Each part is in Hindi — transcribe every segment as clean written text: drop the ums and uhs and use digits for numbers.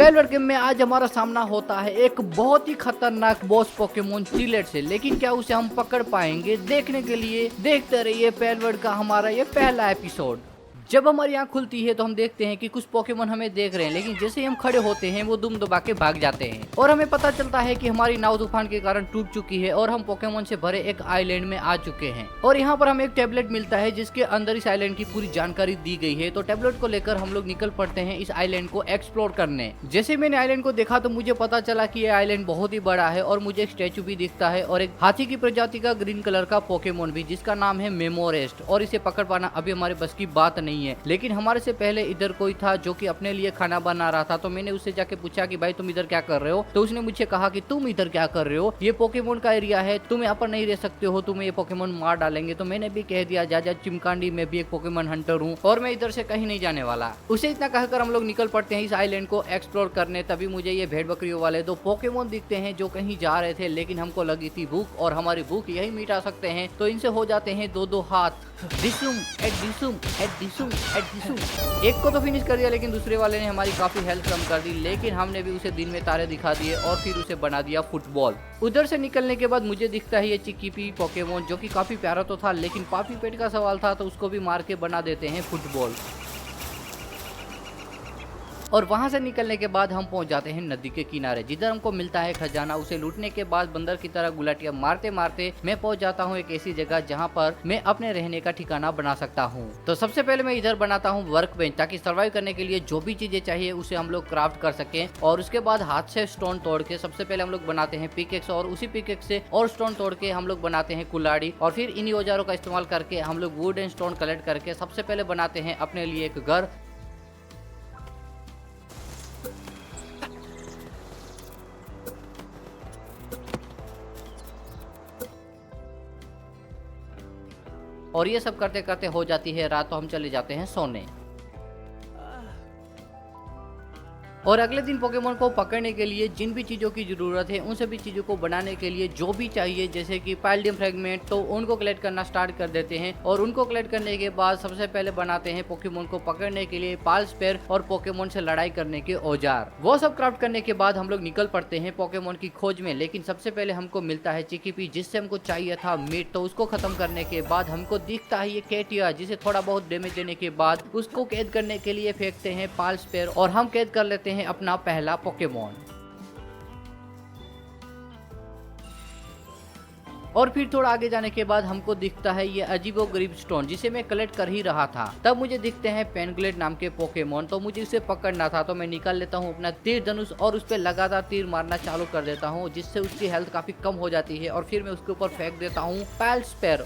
पेलवर्ड गेम में आज हमारा सामना होता है एक बहुत ही खतरनाक बॉस पोकेमोन चिलेट से। लेकिन क्या उसे हम पकड़ पाएंगे? देखने के लिए देखते रहिए पेलवर्ड का हमारा ये पहला एपिसोड। जब हमारी आंख खुलती है तो हम देखते हैं कि कुछ पोकेमोन हमें देख रहे हैं, लेकिन जैसे ही हम खड़े होते हैं वो दुम दबा के भाग जाते हैं और हमें पता चलता है कि हमारी नाव तूफान के कारण टूट चुकी है और हम पोकेमोन से भरे एक आइलैंड में आ चुके हैं। और यहाँ पर हमें एक टेबलेट मिलता है जिसके अंदर इस आइलैंड की पूरी जानकारी दी गई है। तो टेबलेट को लेकर हम लोग निकल पड़ते हैं इस आइलैंड को एक्सप्लोर करने। जैसे मैंने आइलैंड को देखा तो मुझे पता चला कि ये आइलैंड बहुत ही बड़ा है और मुझे एक स्टैचू भी दिखता है और एक हाथी की प्रजाति का ग्रीन कलर का पोकेमोन भी जिसका नाम है मेमोरेस्ट। और इसे पकड़ पाना अभी हमारे बस की बात नहीं है। लेकिन हमारे से पहले इधर कोई था जो कि अपने लिए खाना बना रहा था। तो मैंने उससे जाके पूछा कि भाई तुम इधर क्या कर रहे हो? तो उसने मुझे कहा कि तुम इधर क्या कर रहे हो, ये पोकेमोन का एरिया है, तुम यहाँ पर नहीं रह सकते हो, तुम्हें ये पोकेमोन मार डालेंगे। तो मैंने भी कह दिया जा चिमकांडी में भी एक पोकेमोन हंटर हूँ और मैं इधर से कहीं नहीं जाने वाला। उसे इतना कहकर हम लोग निकल पड़ते हैं इस आइलैंड को एक्सप्लोर करने। तभी मुझे ये भेड़ बकरियों वाले दो पोकेमोन दिखते हैं जो कहीं जा रहे थे, लेकिन हमको लगी थी भूख और हमारी भूख यही मिटा सकते हैं। तो इनसे हो जाते हैं दो दो हाथ। डिसुम एट डिसुम एट डिसुम एट डिसुम। एक को तो फिनिश कर दिया, लेकिन दूसरे वाले ने हमारी काफी हेल्थ कम कर दी। लेकिन हमने भी उसे दिन में तारे दिखा दिए और फिर उसे बना दिया फुटबॉल। उधर से निकलने के बाद मुझे दिखता है ये चिकीपी पोकेमोन जो कि काफी प्यारा तो था, लेकिन पापी पेट का सवाल था तो उसको भी मार के बना देते हैं फुटबॉल। और वहां से निकलने के बाद हम पहुंच जाते हैं नदी के किनारे जिधर हमको मिलता है खजाना। उसे लूटने के बाद बंदर की तरह गुलाटियां मारते मारते मैं पहुंच जाता हूं एक ऐसी जगह जहां पर मैं अपने रहने का ठिकाना बना सकता हूं। तो सबसे पहले मैं इधर बनाता हूं वर्क बेंच ताकि सर्वाइव करने के लिए जो भी चीजें चाहिए उसे हम लोग क्राफ्ट कर सकें। और उसके बाद हाथ से स्टोन तोड़ के सबसे पहले हम लोग बनाते हैं पिकेक्स और उसी पिकेक्स से और स्टोन तोड़ के हम लोग बनाते हैं कुल्हाड़ी। और फिर इन्हीं औजारों का इस्तेमाल करके हम लोग वुड एंड स्टोन कलेक्ट करके सबसे पहले बनाते हैं अपने लिए एक घर। और ये सब करते करते हो जाती है रात, तो हम चले जाते हैं सोने। और अगले दिन पोकेमोन को पकड़ने के लिए जिन भी चीज़ों की ज़रूरत है उन सभी चीज़ों को बनाने के लिए जो भी चाहिए जैसे कि पाइलडियम फ्रेगमेंट, तो उनको कलेक्ट करना स्टार्ट कर देते हैं। और उनको कलेक्ट करने के बाद सबसे पहले बनाते हैं पोकेमोन को पकड़ने के लिए पाल स्पेयर और पोकेमोन से लड़ाई करने के औजार। वो सब क्राफ्ट करने के बाद हम लोग निकल पड़ते हैं पोकेमोन की खोज में। लेकिन सबसे पहले हमको मिलता है चिकीपी जिससे हमको चाहिए था मीट। तो उसको खत्म करने के बाद हमको दिखता है ये केटिया जिसे थोड़ा बहुत डैमेज देने के बाद उसको कैद करने के लिए फेंकते हैं पाल स्पेयर और हम कैद कर लेते हैं अपना पहला पोकेमोन। और फिर थोड़ा आगे जाने के बाद हमको दिखता है ये अजीबोगरीब स्टोन जिसे मैं कलेक्ट कर ही रहा था। तब मुझे दिखते हैं पेनग्लेड नाम के पोकेमोन। तो मुझे इसे पकड़ना था, तो मैं निकाल लेता हूँ अपना तीर धनुष और उस पर लगातार तीर मारना चालू कर देता हूँ जिससे उसकी हेल्थ काफी कम हो जाती है। और फिर मैं उसके ऊपर फेंक देता हूँ पाल स्पेयर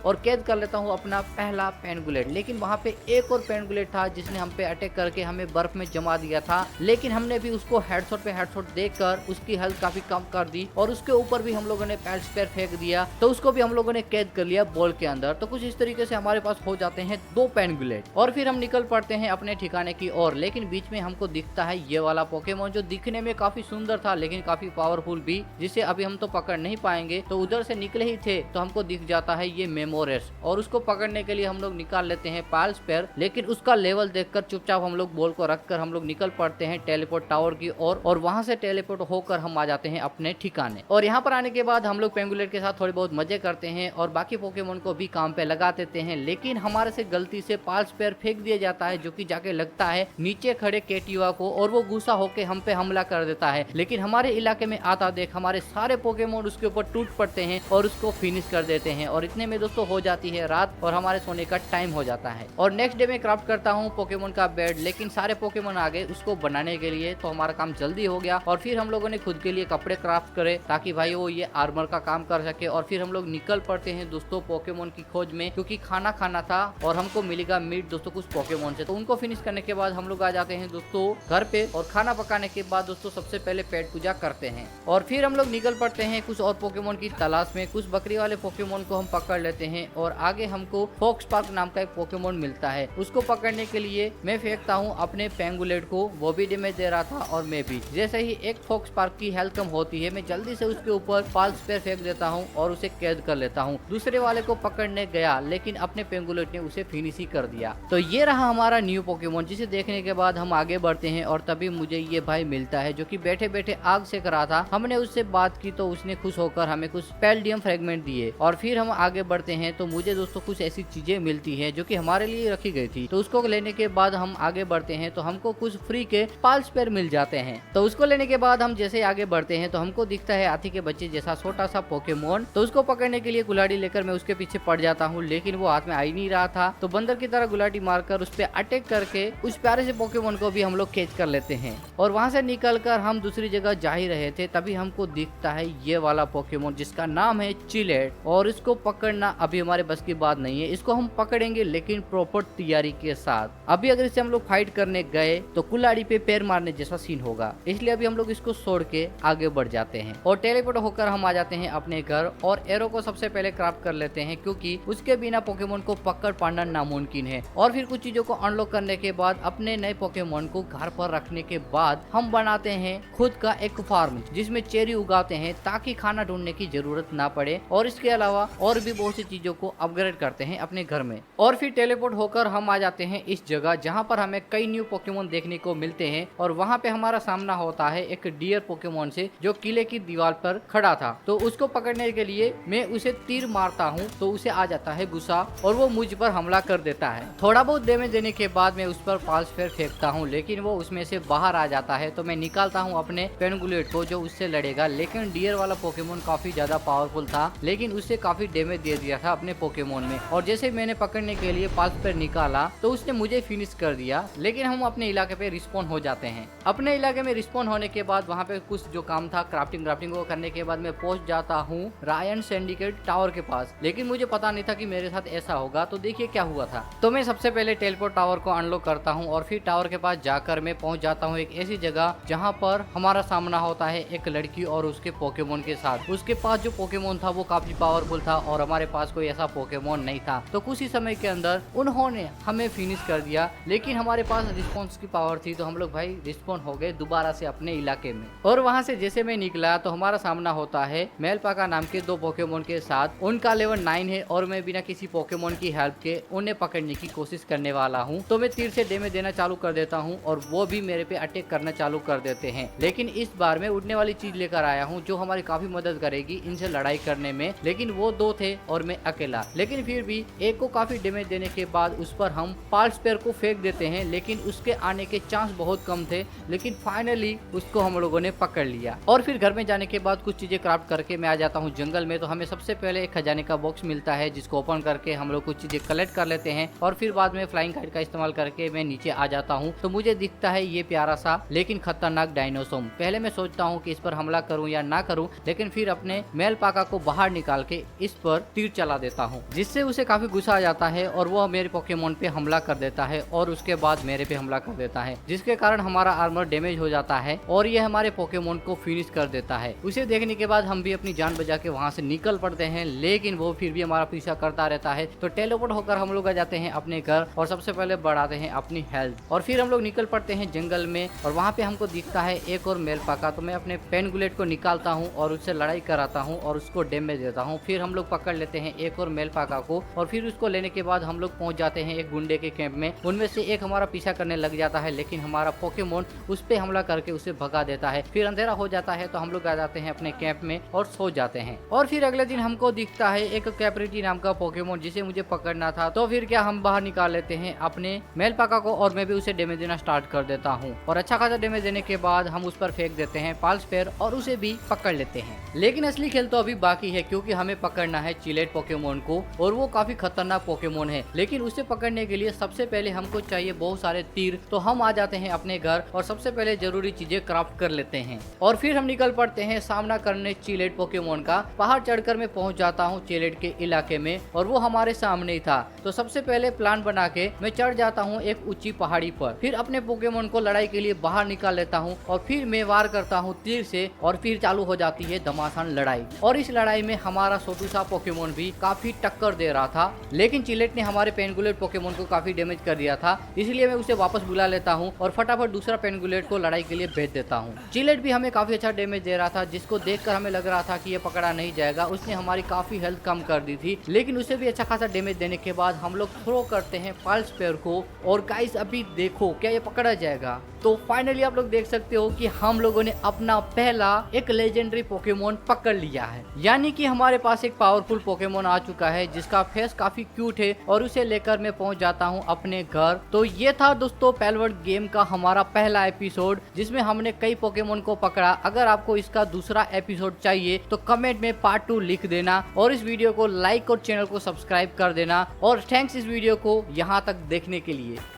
और कैद कर लेता हूँ अपना पहला पेनगुलेट। लेकिन वहाँ पे एक और पेनगुलेट था जिसने हम पे अटैक करके हमें बर्फ में जमा दिया था। लेकिन हमने भी उसको हेडशॉट पे हेडशॉट देकर उसकी हेल्थ काफी कम कर दी और उसके ऊपर भी हम लोगों ने पैल स्पेयर फेंक दिया। तो उसको भी हम लोगों ने कैद कर लिया बॉल के अंदर। तो कुछ इस तरीके से हमारे पास हो जाते हैं दो पेनगुलेट और फिर हम निकल पड़ते हैं अपने ठिकाने की ओर। लेकिन बीच में हमको दिखता है ये वाला पोकेमोन जो दिखने में काफी सुंदर था लेकिन काफी पावरफुल भी, जिसे अभी हम तो पकड़ नहीं पाएंगे। तो उधर से निकले ही थे तो हमको दिख जाता है ये मेमोरेस और उसको पकड़ने के लिए हम लोग निकाल लेते हैं पाल स्पेयर। लेकिन उसका लेवल देखकर चुपचाप हम लोग बॉल को रखकर हम लोग निकल पड़ते हैं टेलीपोर्ट टावर की ओर और वहां से टेलीपोर्ट होकर हम आ जाते हैं अपने ठिकाने। और यहाँ पर आने के बाद हम लोग पेंगुलेट के साथ थोड़े बहुत मजे करते हैं और बाकी पोकेमोन को भी काम पे लगा देते हैं। लेकिन हमारे से गलती से पाल स्पेयर फेंक दिया जाता है जो कि जाके लगता है नीचे खड़े केटिवा को और वो गुस्सा होकर हम पे हमला कर देता है। लेकिन हमारे इलाके में आता देख हमारे सारे पोकेमोन उसके ऊपर टूट पड़ते हैं और उसको फिनिश कर देते हैं। और इतने में दोस्तों हो जाती है रात और हमारे सोने का टाइम हो जाता है। और नेक्स्ट डे में क्राफ्ट करता हूँ पोकेमोन का बेड। लेकिन सारे पोकेमोन आ गए उसको बनाने के लिए, तो हमारा काम जल्दी हो गया। और फिर हम लोगों ने खुद के लिए कपड़े क्राफ्ट करे ताकि भाई वो ये आर्मर का काम कर सके। और फिर हम लोग निकल पड़ते हैं दोस्तों पोकेमोन की खोज में, क्योंकि खाना खाना था और हमको मिलेगा मीट दोस्तों कुछ पोकेमोन से। तो उनको फिनिश करने के बाद हम लोग आ जाते हैं दोस्तों घर पे और खाना पकाने के बाद दोस्तों सबसे पहले पेट पूजा करते हैं। और फिर हम लोग निकल पड़ते हैं कुछ और पोकेमोन की तलाश में। कुछ बकरी वाले पोकेमोन को हम पकड़ लेते हैं और आगे हमको फॉक्स पार्क नाम का एक पोकेमोन मिलता है। उसको पकड़ने के लिए मैं फेंकता हूँ अपने पेंगुलेट को, वो भी डैमेज दे रहा था और मैं भी। जैसे ही एक फॉक्स पार्क की हेल्थ कम होती है मैं जल्दी से उसके ऊपर पाल्स पेयर फेंक देता हूँ और उसे कैद कर लेता हूँ। दूसरे वाले को पकड़ने गया लेकिन अपने पेंगुलेट ने उसे फिनिश ही कर दिया। तो ये रहा हमारा न्यू पोकेमोन, जिसे देखने के बाद हम आगे बढ़ते हैं और तभी मुझे ये भाई मिलता है जो कि बैठे बैठे आग सेक रहा था। हमने उससे बात की तो उसने खुश होकर हमें कुछ पैल्डियम फ्रेगमेंट दिए और फिर हम आगे बढ़ते हैं। तो मुझे दोस्तों कुछ ऐसी चीजें मिलती है जो कि हमारे लिए रखी गई थी। तो उसको लेने के बाद हम आगे बढ़ते हैं तो हमको कुछ फ्री के पाल्स पेयर मिल जाते हैं। तो उसको लेने के बाद हम जैसे आगे बढ़ते हैं तो हमको दिखता है हाथी के बच्चे जैसा छोटा सा पोकेमोन। तो उसको पकड़ने के लिए गुलाटी लेकर मैं उसके पीछे पड़ जाता हूँ लेकिन वो हाथ में आ ही नहीं रहा था। तो बंदर की तरह गुलाटी मारकर उस पर अटैक करके उस प्यारे से पोकेमोन को भी हम लोग कैच कर लेते हैं और वहां से निकलकर हम दूसरी जगह जा ही रहे थे तभी हमको दिखता है ये वाला पोकेमोन जिसका नाम है चिलेट। और इसको पकड़ना अभी हमारे बस की बात नहीं है। इसको हम पकड़ेंगे लेकिन प्रॉपर तैयारी के साथ। अभी अगर इससे हम लोग फाइट करने गए तो कुल्हाड़ी पे पैर मारने जैसा सीन होगा, इसलिए अभी हम लोग इसको छोड़ के आगे बढ़ जाते हैं और टेलीपोर्ट होकर हम आ जाते हैं अपने घर और एरो को सबसे पहले क्राफ्ट कर लेते हैं क्योंकि उसके बिना पोकेमोन को पकड़ पाना नामुमकिन है। और फिर कुछ चीजों को अनलॉक करने के बाद अपने नए पोकेमोन को घर पर रखने के बाद हम बनाते हैं खुद का एक फार्म जिसमें चेरी उगाते हैं ताकि खाना ढूंढने की जरूरत ना पड़े। और इसके अलावा और भी बहुत सी चीजों को अपग्रेड करते हैं अपने घर में। और फिर टेलीपोर्ट होकर हम आ जाते हैं इस जगह जहाँ पर हमें कई न्यू पोकेमोन देखने को मिलते हैं और वहाँ पे हमारा सामना होता है एक डियर पोकेमोन से जो किले की दीवार पर खड़ा था। तो उसको पकड़ने के लिए मैं उसे तीर मारता हूँ तो उसे आ जाता है गुस्सा और वो मुझ पर हमला कर देता है। थोड़ा बहुत डैमेज देने के बाद मैं उस पर पाल्स पेयर फेंकता हूँ लेकिन वो उसमें से बाहर आ जाता है। तो मैं निकालता हूँ अपने पेंगुलेट को जो उससे लड़ेगा, लेकिन डियर वाला पोकेमोन काफी ज्यादा पावरफुल था लेकिन उससे काफी डैमेज दे दिया था अपने पोकेमोन में। और जैसे मैंने पकड़ने के लिए पाल्स पेयर निकाला तो उसने मुझे फिनिश कर दिया। लेकिन हम अपने इलाके पे रिस्पॉन हो जाते हैं। अपने इलाके में रिस्पॉन होने के बाद वहाँ पे कुछ जो काम था क्राफ्टिंग को करने के बाद मैं पहुंच जाता हूँ रायन सिंडिकेट टावर के पास। लेकिन मुझे पता नहीं था कि मेरे साथ ऐसा होगा। तो देखिए क्या हुआ था। तो मैं सबसे पहले टेलीपोर्ट टावर को अनलॉक करता हूँ और फिर टावर के पास जाकर मैं पहुंच जाता हूँ एक ऐसी जगह जहाँ पर हमारा सामना होता है एक लड़की और उसके पोकेमोन के साथ। उसके पास जो पोकेमोन था वो काफी पावरफुल था और हमारे पास कोई ऐसा पोकेमोन नहीं था। तो कुछ ही समय के अंदर उन्होंने हमें फिनिश कर दिया। लेकिन हमारे पास रिस्पॉन्स की पावर थी तो हम लोग भाई रिस्पॉन्ड हो गए दोबारा से अपने इलाके में। और वहां से जैसे मैं निकला तो हमारा सामना होता है मेलपाका नाम के दो पोकेमोन के साथ। उनका लेवल 9 है और मैं बिना किसी पोकेमोन की हेल्प के उन्हें पकड़ने की कोशिश करने वाला हूँ। तो मैं तीर से डैमेज देना चालू कर देता हूँ और वो भी मेरे पे अटैक करना चालू कर देते हैं। लेकिन इस बार मैं उड़ने वाली चीज लेकर आया हूँ जो हमारी काफी मदद करेगी इनसे लड़ाई करने में। लेकिन वो दो थे और मैं अकेला। लेकिन फिर भी एक को काफी डैमेज देने के बाद उस पर हम पाल्स पेयर को फेंक देते हैं लेकिन उसके आने के चांस बहुत कम थे। लेकिन फाइनली उसको हम लोगों ने पकड़ लिया। और फिर घर में जाने के बाद कुछ चीजें क्राफ्ट करके मैं आ जाता हूँ जंगल में। तो हमें सबसे पहले एक खजाने का बॉक्स मिलता है जिसको ओपन करके हम लोग कुछ चीजें कलेक्ट कर लेते हैं और फिर बाद में फ्लाइंग काइट का इस्तेमाल करके मैं नीचे आ जाता हूँ। तो मुझे दिखता है ये प्यारा सा लेकिन खतरनाक डायनोसॉर। पहले मैं सोचता हूँ कि इस पर हमला करूँ या ना करूँ, लेकिन फिर अपने मेलपाका को बाहर निकाल के इस पर तीर चला देता हूँ जिससे उसे काफी गुस्सा आ जाता है और वह मेरे पोकेमोन पे हमला कर देता है और उसके बाद मेरे पे हमला कर देता है जिसके कारण हमारा आर्मर डैमेज हो जाता है और यह हमारे पोकेमोन को फिनिश कर देता है। उसे देखने के बाद हम भी अपनी जान बचा के वहां से निकल पड़ते हैं लेकिन वो फिर भी हमारा पीछा करता रहता है। तो टेलीपोर्ट होकर हम लोग आ जाते हैं अपने घर और सबसे पहले बढ़ाते हैं अपनी हेल्थ और फिर हम लोग निकल पड़ते हैं जंगल में। और वहाँ पे हमको दिखता है एक और मेलपाका। तो मैं अपने पेनगुलेट को निकालता हूँ और उससे लड़ाई कराता हूँ और उसको डैमेज देता हूँ। फिर हम लोग पकड़ लेते हैं एक और मेलपाका को और फिर उसको लेने के बाद हम लोग पहुंच जाते हैं एक गुंडे के कैंप में। उनमें से एक हमारा पीछा करने लग जाता है लेकिन हमारा पोकेमोन उस पे हमला करके उसे भगा देता है। फिर अंधेरा हो जाता है तो हम लोग आ जाते हैं अपने कैंप में और सो जाते हैं। और फिर अगले दिन हमको दिखता है एक कैप्रिटी नाम का पोकेमोन जिसे मुझे पकड़ना था। तो फिर क्या हम बाहर निकाल लेते हैं अपने मेलपाका को और मैं भी उसे डैमेज देना स्टार्ट कर देता हूँ। और अच्छा खासा डैमेज देने के बाद हम उस पर फेंक देते हैं पाल्स पेयर और उसे भी पकड़ लेते हैं। लेकिन असली खेल तो अभी बाकी है क्योंकि हमें पकड़ना है चिलेट पोकेमोन को और वो काफी खतरनाक पोकेमोन है। लेकिन उसे पकड़ने के लिए सबसे पहले हमको चाहिए बहुत सारे तीर। तो हम आ जाते हैं अपने घर और सबसे पहले जरूरी चीजें क्राफ्ट कर लेते हैं और फिर हम निकल पड़ते हैं सामना करने चिलेट पोकेमोन का। पहाड़ चढ़कर मैं पहुंच जाता हूं चिलेट के इलाके में और वो हमारे सामने ही था। तो सबसे पहले प्लान बना के मैं चढ़ जाता हूं एक ऊंची पहाड़ी पर। फिर अपने पोकेमोन को लड़ाई के लिए बाहर निकाल लेता हूं और फिर मैं वार करता हूं तीर से और फिर चालू हो जाती है घमासान लड़ाई। और इस लड़ाई में हमारा छोटू सा पोकेमोन भी काफी टक्कर दे रहा था, लेकिन चिलेट ने हमारे पेनगुलेट पोकेमोन को काफी डैमेज कर दिया था। इसलिए मैं उसे वापस बुला लेता हूँ और फटाफट दूसरा पेनगुलेट को लड़ाई के लिए भेज देता हूँ। चिलेट भी हमें काफी अच्छा डैमेज दे रहा था, जिसको देखकर हमें लग रहा था कि ये पकड़ा नहीं जाएगा। उसने हमारी काफी हेल्थ कम कर दी थी, लेकिन उसे भी अच्छा खासा डैमेज देने के बाद हम लोग थ्रो करते हैं पल्स पेयर को। और गाइस अभी देखो क्या ये पकड़ा जाएगा। तो फाइनली आप लोग देख सकते हो कि हम लोगों ने अपना पहला एक लेजेंडरी पोकेमोन पकड़ लिया है, यानी कि हमारे पास एक पावरफुल पोकेमोन आ चुका है जिसका फेस काफी क्यूट है और उसे लेकर मैं पहुंच जाता हूं अपने घर। तो ये था दोस्तों पैलवर्ड गेम का हमारा पहला एपिसोड, जिसमें हमने कई पोकेमोन को पकड़ा। अगर आपको इसका दूसरा एपिसोड चाहिए तो कमेंट में पार्ट 2 लिख देना और इस वीडियो को लाइक और चैनल को सब्सक्राइब कर देना। और थैंक्स इस वीडियो को यहाँ तक देखने के लिए।